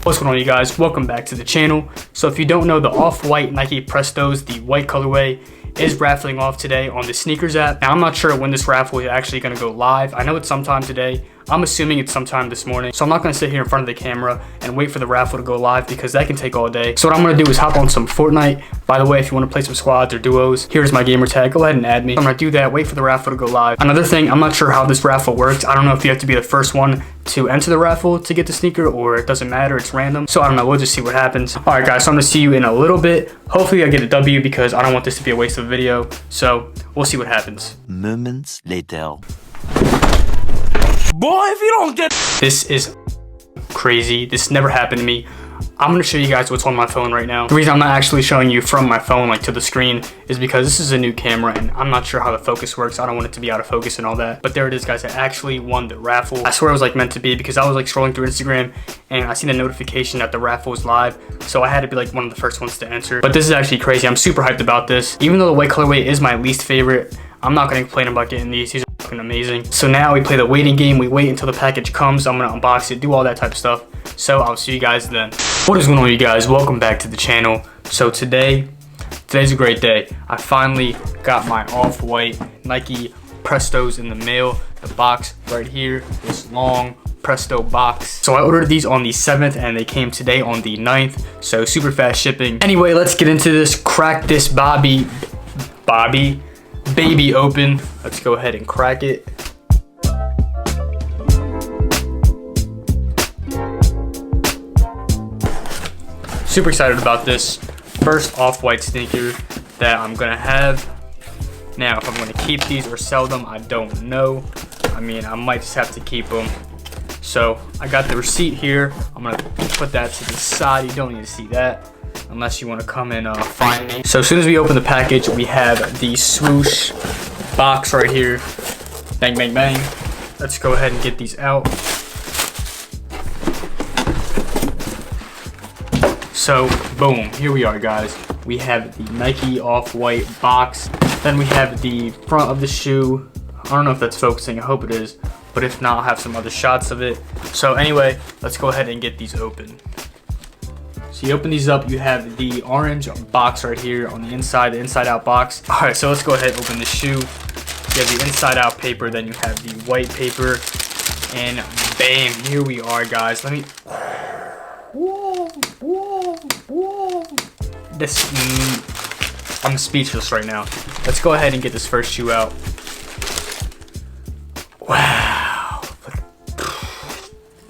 What's going on, you guys? Welcome back to the channel. So if you don't know, the off-white Nike Prestos, the white colorway, is raffling off today on the Snkrs app. Now I'm not sure when this raffle is actually going to go live. I know it's sometime today. I'm assuming it's sometime this morning. So I'm not going to sit here in front of the camera and wait for the raffle to go live because that can take all day. So what I'm going to do is hop on some Fortnite. By the way, if you want to play some squads or duos, here's my gamer tag. Go ahead and add me. I'm going to do that, wait for the raffle to go live. Another thing, I'm not sure how this raffle works. I don't know if you have to be the first one to enter the raffle to get the sneaker, or it doesn't matter, it's random. So I don't know, we'll just see what happens. All right guys, so I'm gonna see you in a little bit. Hopefully I get a W because I don't want this to be a waste of a video. So we'll see what happens. Moments later. Boy, if you don't get... This is crazy. This never happened to me. I'm gonna show you guys what's on my phone right now. The reason I'm not actually showing you from my phone, like to the screen, is because this is a new camera and I'm not sure how the focus works. I don't want it to be out of focus and all that. But there it is, guys. I actually won the raffle. I swear it was like meant to be because I was like scrolling through Instagram and I seen a notification that the raffle was live. So I had to be like one of the first ones to enter. But this is actually crazy. I'm super hyped about this. Even though the white colorway is my least favorite, I'm not gonna complain about getting these. These are fucking amazing. So now we play the waiting game. We wait until the package comes. I'm gonna unbox it, do all that type of stuff. So I'll see you guys then. What is going on, you guys? Welcome back to the channel. So today's a great day. I finally got my off-white Nike Prestos in the mail. The box right here, this long Presto box. So I ordered these on the 7th and they came today on the 9th. So super fast shipping. Anyway, let's get into this. Crack this baby open. Let's go ahead and crack it. Super excited about this first off-white sneaker that I'm gonna have. Now, if I'm gonna keep these or sell them, I don't know. I mean, I might just have to keep them. So I got the receipt here. I'm gonna put that to the side. You don't need to see that unless you want to come and find me. So as soon as we open the package, we have the swoosh box right here. Bang, bang, bang. Let's go ahead and get these out. So boom, here we are, guys. We have the Nike off-white box. Then we have the front of the shoe. I don't know if that's focusing, I hope it is. But if not, I'll have some other shots of it. So anyway, let's go ahead and get these open. So you open these up, you have the orange box right here on the inside out box. All right, so let's go ahead and open the shoe. You have the inside out paper, then you have the white paper, and bam, here we are, guys. Let me, whoa. This, I'm speechless right now. Let's go ahead and get this first shoe out. Wow,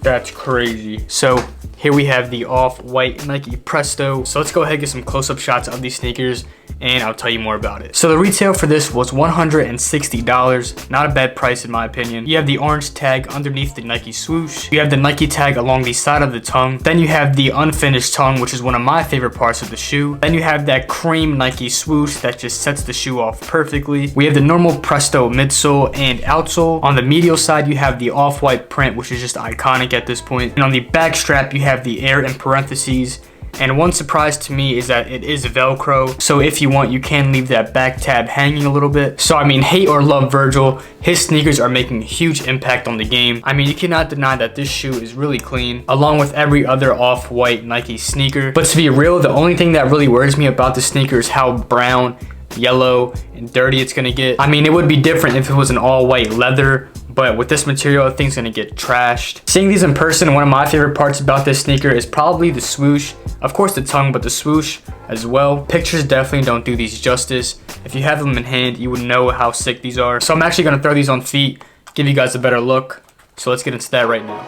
that's crazy. So here we have the off-white Nike Presto. So let's go ahead and get some close-up shots of these sneakers and I'll tell you more about it. So the retail for this was $160. Not a bad price in my opinion. You have the orange tag underneath the Nike swoosh. You have the Nike tag along the side of the tongue. Then you have the unfinished tongue, which is one of my favorite parts of the shoe. Then you have that cream Nike swoosh that just sets the shoe off perfectly. We have the normal Presto midsole and outsole. On the medial side, you have the off-white print, which is just iconic at this point. And on the back strap, you have the air in parentheses. And one surprise to me is that it is Velcro. So if you want, you can leave that back tab hanging a little bit. So I mean, hate or love Virgil, his sneakers are making a huge impact on the game. I mean, you cannot deny that this shoe is really clean, along with every other off-white Nike sneaker. But to be real, the only thing that really worries me about the sneaker is how brown, yellow, and dirty it's gonna get. I mean, it would be different if it was an all-white leather, but with this material, the thing's gonna get trashed. Seeing these in person, one of my favorite parts about this sneaker is probably the swoosh. Of course the tongue, but the swoosh as well. Pictures definitely don't do these justice. If you have them in hand, you would know how sick these are. So I'm actually gonna throw these on feet, give you guys a better look. So let's get into that right now.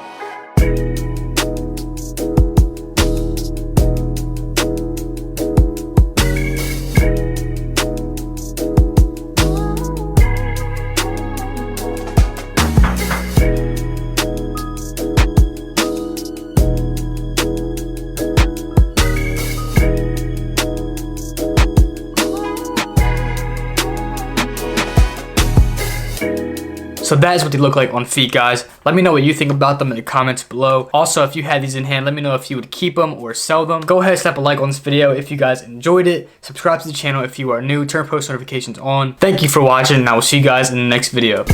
So that is what they look like on feet, guys. Let me know what you think about them in the comments below. Also, if you had these in hand, let me know if you would keep them or sell them. Go ahead and slap a like on this video if you guys enjoyed it. Subscribe to the channel if you are new. Turn post notifications on. Thank you for watching, and I will see you guys in the next video.